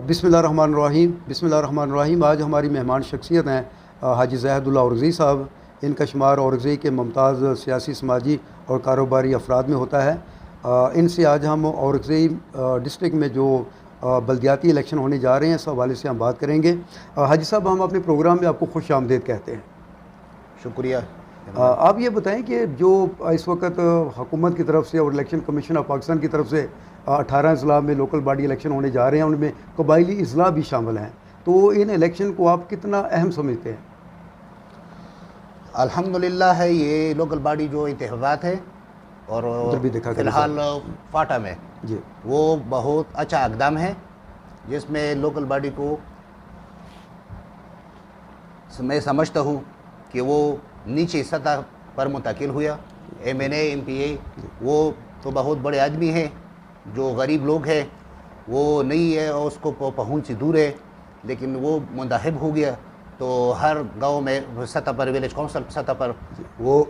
बिस्मिल्लाहिर्रहमानिर्रहीम। आज हमारी मेहमान शख्सियत हैं हाजी ज़ैदुल्लाह औरकज़ई साहब। इनका शुमार औरकज़ई के मुमताज़ सियासी, समाजी और कारोबारी अफराद में होता है। इनसे आज हम औरकज़ई डिस्ट्रिक्ट में जो बल्दियाती इलेक्शन होने जा रहे हैं इस हवाले से हम बात करेंगे। हाजी साहब, हम अपने प्रोग्राम में आपको खुश आमदीद कहते हैं। शुक्रिया। आप ये बताएं कि जो इस वक्त हुकूमत की तरफ से और इलेक्शन कमीशन ऑफ पाकिस्तान की तरफ से 18 अजला में लोकल बॉडी इलेक्शन होने जा रहे हैं, उनमें कबायली अजला भी शामिल हैं, तो इन इलेक्शन को आप कितना अहम समझते हैं? अल्हम्दुलिल्लाह है, ये लोकल बॉडी जो इंतखाबात है और भी देखा फ़िलहाल फाटा में जी, वो बहुत अच्छा इक़दाम है जिसमें लोकल बॉडी को मैं समझता हूँ कि वो नीचे सतह पर मुंतकिल हुआ। MNA MPA वो तो बहुत बड़े आदमी हैं, जो गरीब लोग हैं वो नहीं है और उसको पहुँच से दूर है, लेकिन वो मुंतखब हो गया तो हर गांव में सतह पर, विलेज काउंसिल सतह पर वो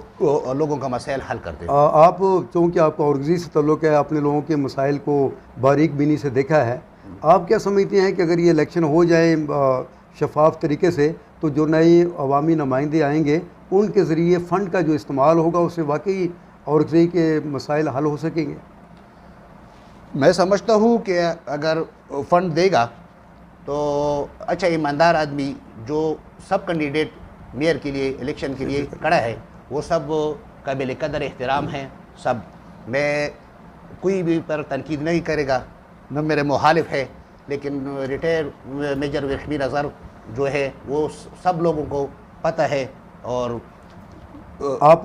लोगों का मसाइल हल करते हैं। आप चूँकि आपका औरकज़ई से ताल्लुक़ है, आपने लोगों के मसाइल को बारीक बीनी से देखा है, आप क्या समझते हैं कि अगर ये इलेक्शन हो जाए शफाफ तरीके से तो जो नए अवामी नुमाइंदे आएंगे उनके ज़रिए फ़ंड का जो इस्तेमाल होगा उससे वाकई औरकज़ई के मसाइल हल हो सकेंगे? मैं समझता हूँ कि अगर फ़ंड देगा तो अच्छा ईमानदार आदमी जो सब कैंडिडेट मेयर के लिए इलेक्शन के लिए खड़ा है वो सब काबिल कदर एहतराम हैं सब। मैं कोई भी पर तनकीद नहीं करेगा, न मेरे मुखालिफ है, लेकिन रिटायर मेजर रश्मीन अज़हर जो है वो सब लोगों को पता है। और आप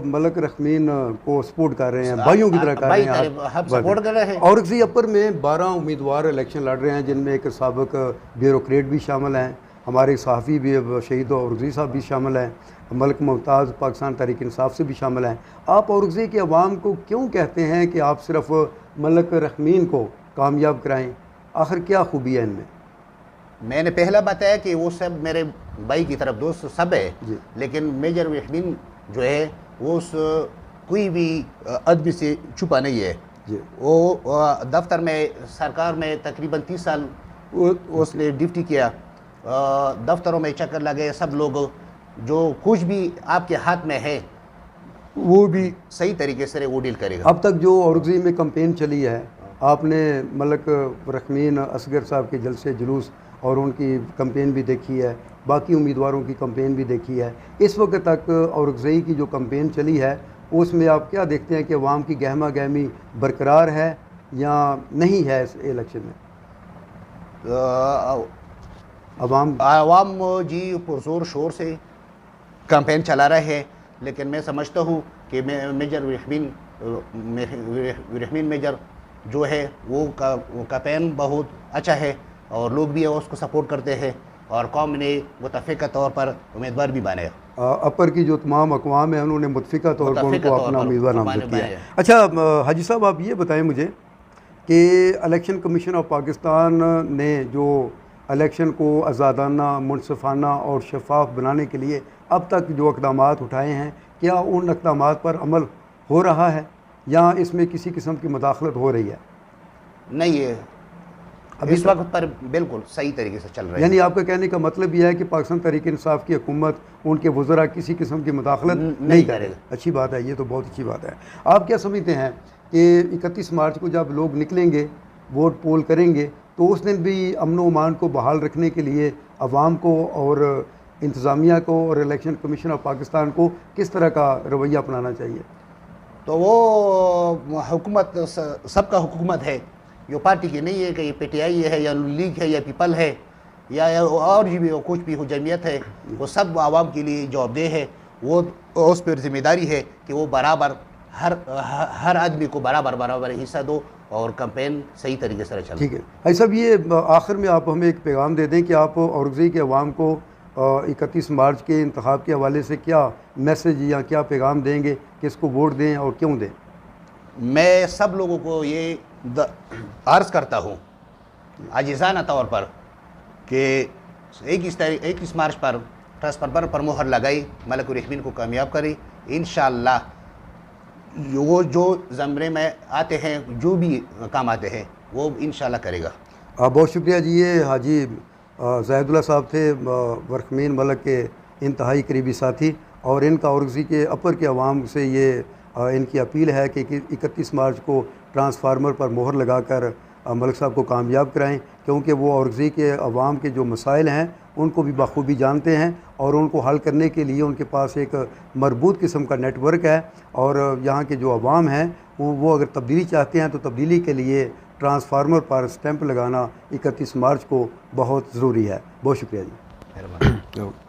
मलक रखमीन को सपोर्ट कर रहे हैं, भाइयों की तरह कर रहे हैं, हम सपोर्ट कर रहे हैं। औरकज़ई अपर में 12 उम्मीदवार इलेक्शन लड़ रहे हैं, जिनमें एक साबिक ब्यूरोक्रेट भी शामिल हैं, हमारे सहाफ़ी भी शहीद औरकज़ई साहब भी शामिल हैं, मलक मुमताज़ पाकिस्तान तहरीक इंसाफ से भी शामिल हैं। आप औरकज़ई के अवाम को क्यों कहते हैं कि आप सिर्फ मलक रखमीन को कामयाब कराएँ? आखिर क्या खूबी है इनमें? मैंने पहला बताया कि वो सब मेरे भाई की तरफ दोस्त सब है, लेकिन मेजर रश्मीन जो है वो कोई भी आदमी से छुपा नहीं है जी। वो दफ्तर में, सरकार में तकरीबन 30 साल उसने ड्यूटी किया, दफ्तरों में चक्कर लगे, सब लोग जो कुछ भी आपके हाथ में है वो भी सही तरीके से वो डील करेगा। अब तक जो औरकज़ई में कंपेन चली है, आपने मलक रखमीन असगर साहब के जलसे जुलूस और उनकी कंपेन भी देखी है, बाकी उम्मीदवारों की कंपेन भी देखी है। इस वक्त तक औरकज़ई की जो कंपेन चली है उसमें आप क्या देखते हैं कि अवाम की गहमा गहमी बरकरार है या नहीं है? इस इलेक्शन में अवाम जी पुरजोर शोर से कंपेन चला रहे हैं, लेकिन मैं समझता हूँ कि मेजर रश्मीन मेजर जो है वो कंपेन बहुत अच्छा है और लोग भी उसको सपोर्ट करते हैं और कौम ने मुतफ़िक़ा तौर पर उम्मीदवार भी बने। अपर की जो तमाम अक़वाम है उन्होंने मुतफ़िक़ा तौर पर उनको अपना उम्मीदवार नामज़द किया है। अच्छा हाजी साहब, आप ये बताएं मुझे कि इलेक्शन कमीशन ऑफ पाकिस्तान ने जो इलेक्शन को आज़ादाना, मुनसिफ़ाना और शफाफ बनाने के लिए अब तक जो इक़दामात उठाए हैं, क्या उन इक़दामात पर अमल हो रहा है या इसमें किसी किस्म की मुदाखलत हो रही है? नहीं है, अभी इस वक्त पर बिल्कुल सही तरीके से चल रहा है। यानी आपका कहने का मतलब यह है कि पाकिस्तान तहरीक इंसाफ की हुकूमत, उनके वज़रा किसी किस्म की मुदाखलत नहीं करेगा। अच्छी बात है, ये तो बहुत अच्छी बात है। आप क्या समझते हैं कि 31 मार्च को जब लोग निकलेंगे, वोट पोल करेंगे, तो उस दिन भी अमन व अमान को बहाल रखने के लिए अवाम को और इंतज़ामिया को और इलेक्शन कमीशन ऑफ पाकिस्तान को किस तरह का रवैया अपनाना चाहिए? तो वो हुकूमत सबका हुकूमत है, ये पार्टी की नहीं है कि ये PTI है या लीग है या पीपल है या और भी कुछ भी हो जमीयत है, वो सब आवाम के लिए जवाबदेह है। वो उस पर जिम्मेदारी है कि वो बराबर हर आदमी को बराबर हिस्सा दो और कैंपेन सही तरीके से चले। ठीक है भाई साहब, ये आखिर में आप हमें एक पैगाम दे दें कि आप औरकज़ई के अवाम को 31 मार्च के इंतखाब के हवाले से क्या मैसेज या क्या पैगाम देंगे कि इसको वोट दें और क्यों दें? मैं सब लोगों को ये अर्ज़ करता हूँ आजिज़ाना तौर पर कि 21 मार्च पर ट्रांसफर पर मोहर लगाई, मलक रश्मीन को कामयाब करी। इंशाअल्लाह वो जो ज़मरे में आते हैं, जो भी काम आते हैं, वो इंशाल्लाह करेगा। बहुत शुक्रिया जी। ये हाजी ज़ैदुल्लाह साहब थे, वर्कमैन मलक के इंतहाई करीबी साथी, और इनका औरंगज़ी के अपर के अवाम से ये इनकी अपील है कि 31 मार्च को ट्रांसफार्मर पर मोहर लगाकर मलिक साहब को कामयाब कराएं, क्योंकि वो औरंगज़ी के अवाम के जो मसाइल हैं उनको भी बखूबी जानते हैं और उनको हल करने के लिए उनके पास एक मरबूत किस्म का नेटवर्क है। और यहाँ के जो अवाम हैं वो अगर तब्दीली चाहते हैं तो तब्दीली के लिए ट्रांसफार्मर पर स्टैंप लगाना 31 मार्च को बहुत ज़रूरी है। बहुत शुक्रिया जी। मेहरबानी।